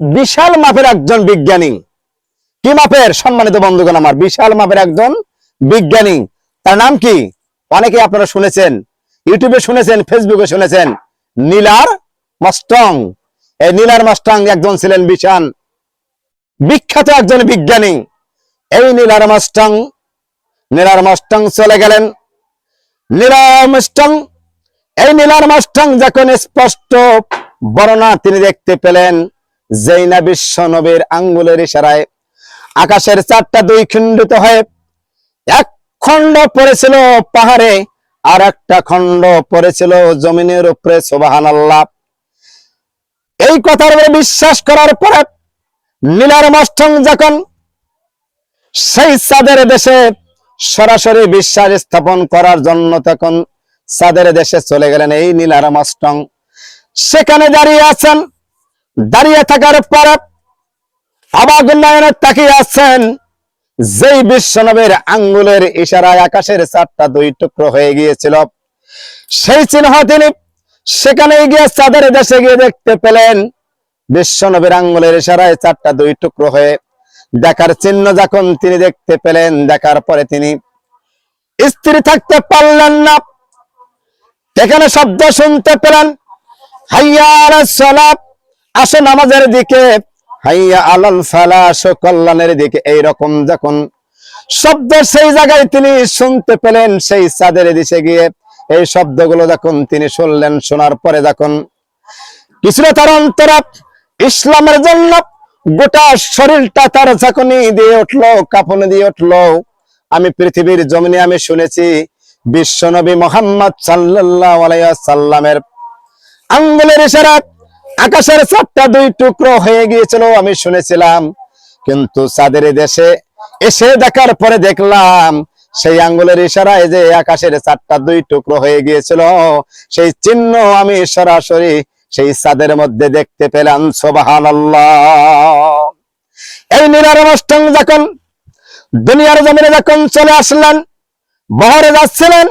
বিশাল মাপের একজন বিজ্ঞানী। কি মাপের? সম্মানিত বন্ধুগণ আমার, বিশাল মাপের একজন বিজ্ঞানী। তার নাম কি? অনেকে আপনারা শুনেছেন, ইউটিউবে শুনেছেন, ফেসবুকে শুনেছেন, নীল আর্মস্ট্রং। এই নীল আর্মস্ট্রং একজন ছিলেন বিশাল বিখ্যাত একজন বিজ্ঞানী। এই নীল আর্মস্ট্রং চলে গেলেন। নীল আর্মস্ট্রং যখন স্পষ্ট বর্ণনা তিনি দেখতে পেলেন, যেই না বিশ্ব নবীর আঙ্গুলের ইশারায় আকাশের 4টা 2 খণ্ডিত হয়ে এক খণ্ড পড়েছিল পাহাড়ে, আর একটা খণ্ড পড়েছিল জমিনের উপরে। সুবহানাল্লাহ। এই কথার উপরে বিশ্বাস করার পরে নীল আর্মস্ট্রং যখন সেই চাঁদের দেশে সরাসরি বিশ্বাস স্থাপন করার জন্য তখন চাঁদের দেশে চলে গেলেন। এই নীল আর্মস্ট্রং সেখানে দাঁড়িয়ে আছেন। দাঁড়িয়ে থাকার পরে অবাক নয়নে তাকিয়ে আছেন, যেই বিশ্বনবীর আঙ্গুলের ইশারায় আকাশের 4টা 2 টুকরো হয়ে গিয়েছিল, সেই চিহ্ন তিনি সেখানে গিয়ে চাঁদের দেশে গিয়ে দেখতে পেলেন। বিশ্বনবীর আঙ্গুলের ইশারায় 4টা 2 টুকরো হয়ে দেখার চিহ্ন যখন তিনি দেখতে পেলেন, দেখার পরে তিনি স্থির থাকতে পারলেন না। এখানে শব্দ শুনতে পেলেন, হাইয়া আলাস সালাত, আসো নামাজের দিকে, হাইয়া আলাল ফালাহ, আসো কল্যাণের দিকে। এইরকম যখন শব্দ সেই জায়গায় তিনি শুনতে পেলেন, সেই চাঁদের দিকে গিয়ে এই শব্দগুলো যখন তিনি শুনলেন, শোনার পরে যখন কিছুটা তার অন্তরে ইসলামের জন্য গোটা শরীরটা তার ঝাঁকুনি দিয়ে উঠলো, কাঁপুনি দিয়ে উঠলো। আমি পৃথিবীর জমিনে আমি শুনেছি বিশ্বনবী মুহাম্মদ সাল্লাল্লাহু আলাইহি ওয়াসাল্লামের আঙ্গুলের ইশারায় আকাশের 4টা 2 টুকরো হয়ে গিয়েছিল, আমি শুনেছিলাম। কিন্তু চাঁদের দেশে এসে দেখার পরে দেখলাম সেই আঙ্গুলের ইশারায় যে আকাশের 4টা 2 টুকরো হয়ে গিয়েছিল, সেই চিহ্ন আমি সরাসরি সেই চাঁদের মধ্যে দেখতে পেলাম। সুবহানাল্লাহ। এই নীল আর্মস্ট্রং যখন দুনিয়ার জমিনে যখন চলে আসলেন, বহরে যাচ্ছিলেন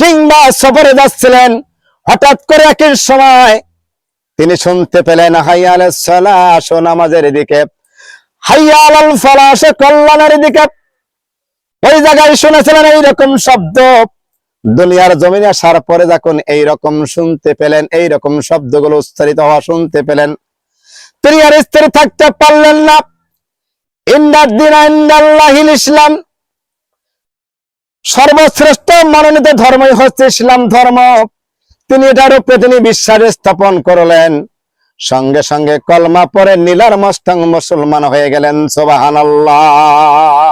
কিংবা সফরে যাচ্ছিলেন, হঠাৎ করে একই সময় তিনি শুনতে পেলেন, হাইয়া আলাস সালাহ, আসো নামাজের দিকে, হাইয়া আলাল ফালাহ, আসো কল্যাণের দিকে। ওই জায়গায় শুনেছিলেন এইরকম শব্দ। দুনিয়ার জমিনে আসার পরে যখন এইরকম শুনতে পেলেন, এইরকম শব্দগুলো উচ্চারিত হওয়া শুনতে পেলেন, তিনি আর স্থির থাকতে পারলেন না। ইন্নাদ-দীনা ইনদাল্লাহিল ইসলাম, সর্বশ্রেষ্ঠ মনোনীত ধর্মই হচ্ছে ইসলাম ধর্ম। তিনি এটার উপরে তিনি বিশ্বাস স্থাপন করলেন। সঙ্গে সঙ্গে কলমা পড়ে নীল আর্মস্ট্রং মুসলমান হয়ে গেলেন। সুবহানাল্লাহ।